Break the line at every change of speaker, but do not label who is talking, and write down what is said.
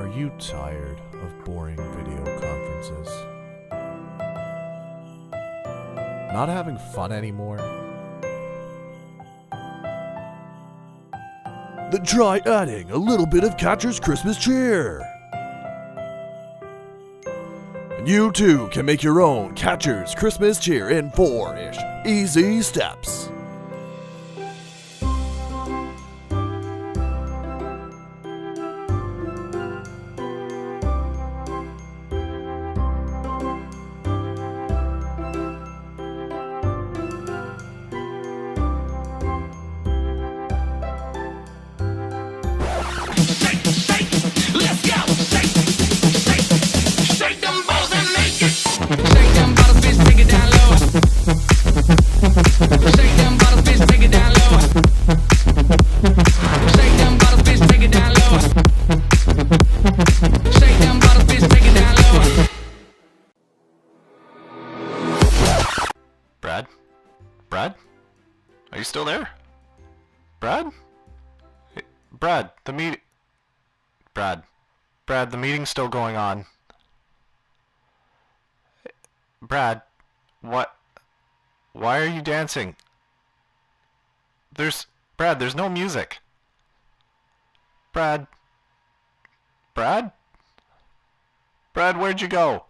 Are you tired of boring video conferences? Not having fun anymore? Then try adding a little bit of Catcher's Christmas cheer. And you too can make your own Catcher's Christmas cheer in 4-ish easy steps.
Brad? Brad? Are you still there? Brad? Brad, the meet... Brad, the meeting's still going on. Brad, what? Why are you dancing? Brad, there's no music. Brad? Brad? Brad, where'd you go?